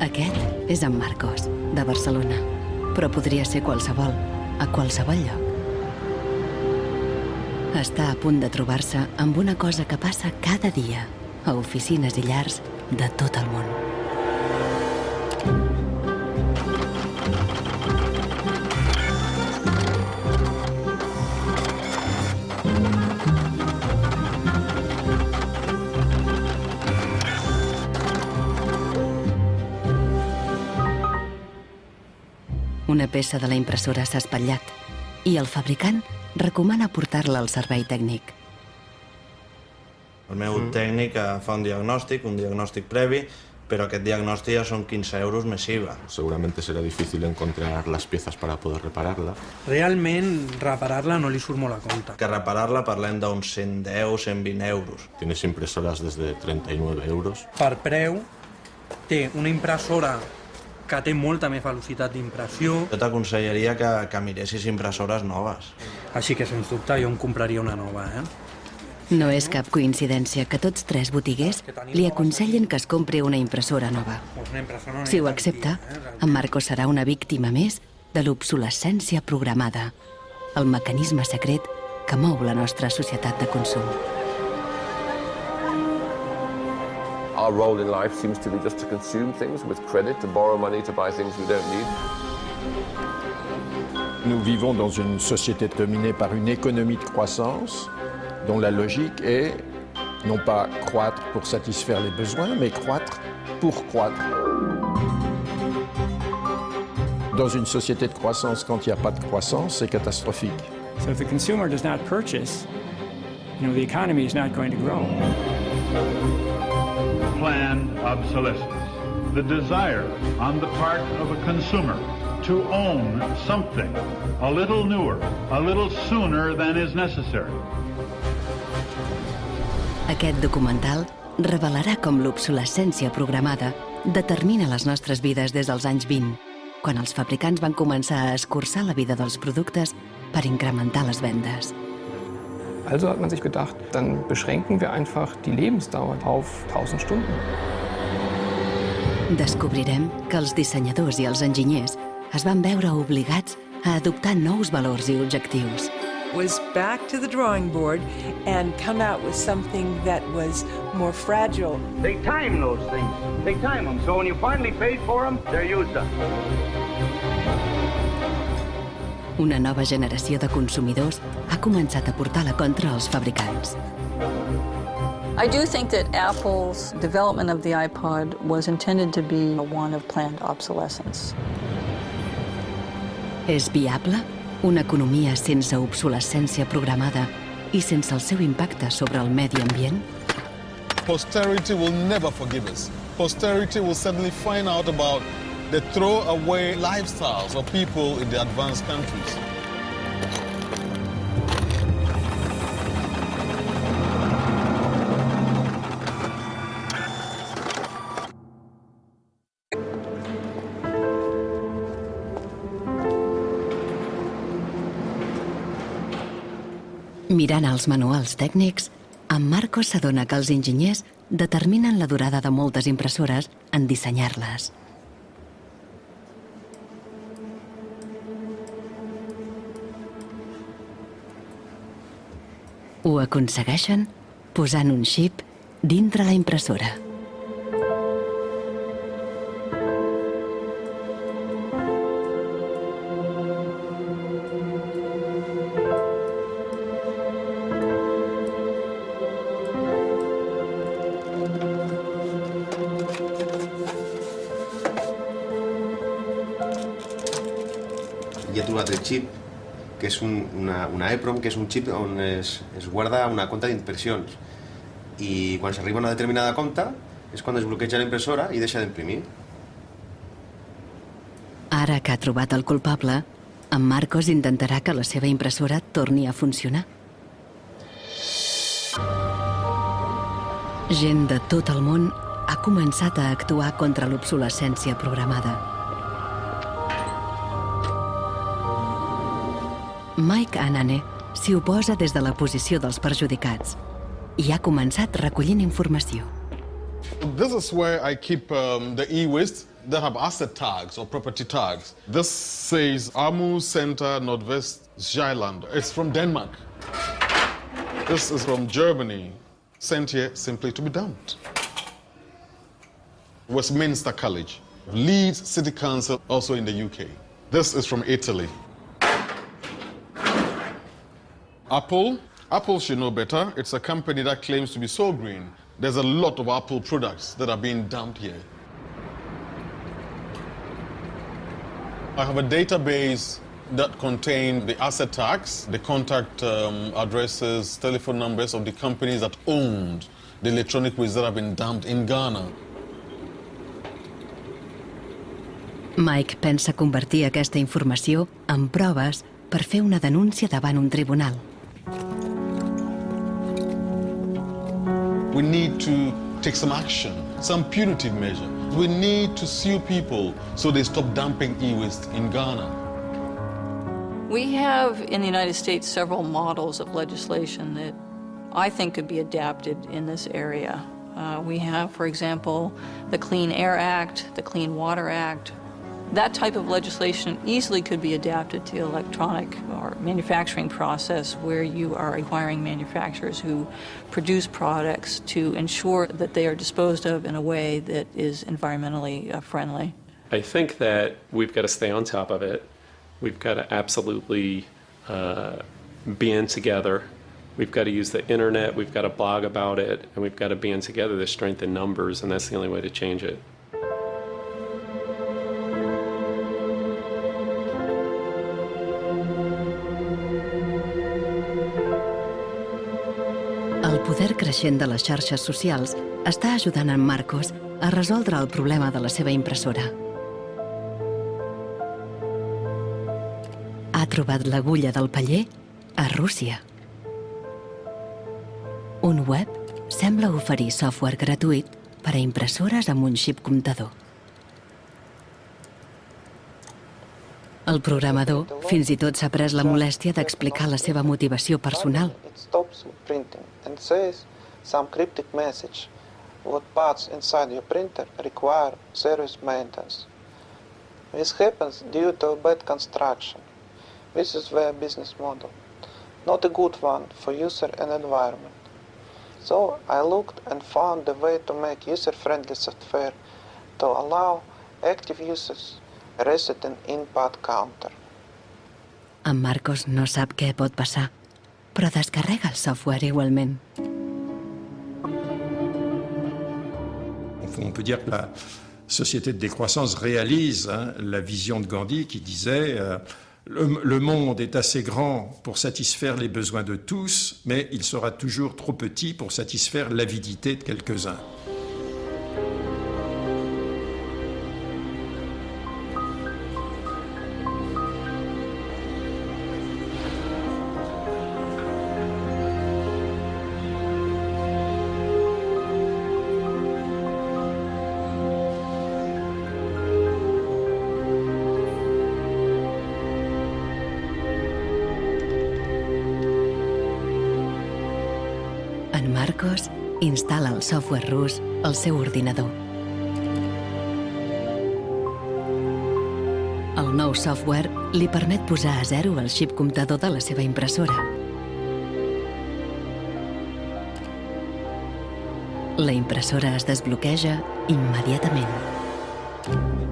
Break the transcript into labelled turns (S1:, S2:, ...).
S1: Aquest és en Marcos, de Barcelona, però podria ser qualsevol, a qualsevol lloc. Està a punt de trobar-se amb una cosa que passa cada dia a oficines i llars de tot el món. Una peça de la impressora s'ha espatllat i el fabricant recomana portar-la al servei tècnic.
S2: El meu tècnic fa un diagnòstic previ, pero aquest diagnòstic ja són 15 euros més IVA.
S3: Seguramente será difícil encontrar las piezas para poder repararla.
S4: Realment, reparar-la no li surt molt a compte.
S2: Que reparar-la parlem d'uns 110, 120 euros.
S3: Tienes impresoras desde 39 euros.
S4: Per preu, té una impressora que té molta més velocitat d'impressió.
S2: Jo t'aconsellaria que miressis impressores noves.
S4: Així que, sens dubte, jo em compraria una nova,
S1: No és cap coincidència que tots tres botiguers li aconsellen que es compri una impressora nova. Si ho accepta, en Marcos serà una víctima més de l'obsolescència programada, el mecanisme secret que mou la nostra societat de consum.
S5: Our role in life seems to be just to consume things with credit, to borrow money to buy things we don't need.
S6: Nous vivons dans une société dominée par une économie de croissance dont la logique est non pas croître pour satisfaire les besoins, mais croître pour croître. Dans une société de croissance, quand il n'y a pas de croissance, c'est catastrophique.
S7: So if the consumer does not purchase, the economy is not going to grow.
S8: Planned obsolescence, the desire on the part of a consumer to own something a little newer, a little sooner than is necessary.
S1: Aquest documental revelarà com l'obsolescència programada determina les nostres vides des dels anys 20, quan els fabricants van començar a escurçar la vida dels productes per incrementar les vendes.
S9: Also hat man sich gedacht, dann beschränken wir einfach die Lebensdauer auf 1000 Stunden.
S1: Descobrirem que els dissenyadors i els enginyers es van veure obligats a adoptar nous valors i objectius.
S10: Was back to the drawing board and come out with something that was more fragile.
S11: They time those things. They time them. So when you finally paid for them, they're used up.
S1: Una nova generació de consumidors ha començat a portar la contra als fabricants.
S12: I do think that Apple's development of the iPod was intended to be one of planned obsolescence.
S1: És viable una economia sense obsolescència programada i sense el seu impacte sobre el medi ambient?
S13: Posterity will never forgive us. Posterity will suddenly find out about the throwaway lifestyles of people in the advanced countries.
S1: Mirant els manuals tècnics, en Marcos s'adona que els enginyers determinen la durada de moltes impressores en dissenyar-les. Ho aconsegueixen posant un xip dintre la impressora.
S14: Hi ha un altre xip, que és una EEPROM, que és un xip on es guarda una compta d'impressions. I quan s'arriba a una determinada compta és quan es bloqueja la impressora i deixa d'imprimir.
S1: Ara que ha trobat el culpable, en Marcos intentarà que la seva impressora torni a funcionar. Gent de tot el món ha començat a actuar contra l'obsolescència programada. Mike Anane s'hi oposa des de la posició dels perjudicats i ha començat recollint informació.
S13: This is where I keep the e-waste. They have asset tags or property tags. This says Amu Center Nordvest Zeeland. It's from Denmark. This is from Germany, sent here simply to be dumped. Westminster College, Leeds City Council, also in the UK. This is from Italy. Apple should know better. It's a company that claims to be so green. There's a lot of Apple products that are being dumped here. I have a database that contains the asset tags, the contact addresses, telephone numbers of the companies that owned the electronic waste that have been dumped in Ghana.
S1: Mike pensa convertir aquesta informació en proves per fer una denúncia davant un tribunal.
S13: We need to take some action, some punitive measure. We need to sue people so they stop dumping e-waste in Ghana.
S12: We have in the United States several models of legislation that I think could be adapted in this area. We have, for example, the Clean Air Act, the Clean Water Act. That type of legislation easily could be adapted to the electronic or manufacturing process where you are requiring manufacturers who produce products to ensure that they are disposed of in a way that is environmentally friendly.
S15: I think that we've got to stay on top of it. We've got to absolutely band together. We've got to use the internet, we've got to blog about it, and we've got to band together to strengthen numbers, and that's the only way to change it.
S1: El poder creixent de les xarxes socials està ajudant en Marcos a resoldre el problema de la seva impressora. Ha trobat l'agulla del paller a Rússia. Un web sembla oferir software gratuït per a impressores amb un xip comptador. El programador fins i tot s'ha pres la molèstia d'explicar la seva motivació personal.
S16: And says some cryptic message. What parts inside your printer require serious maintenance. This happens due to bad construction. This is their business model. Not a good one for user and environment. So I looked and found a way to make user-friendly software to allow active users reset an in-pad counter.
S1: En Marcos no sap què pot passar, però descarrega el software igualment.
S6: On peut dire que la société de décroissance réalise la vision de Gandhi qui disait le monde est assez grand pour satisfaire les besoins de tous, mais il sera toujours trop petit pour satisfaire l'avidité de quelques-uns.
S1: En Marcos instal·la el software rus al seu ordinador. El nou software li permet posar a zero el xip comptador de la seva impressora. La impressora es desbloqueja immediatament.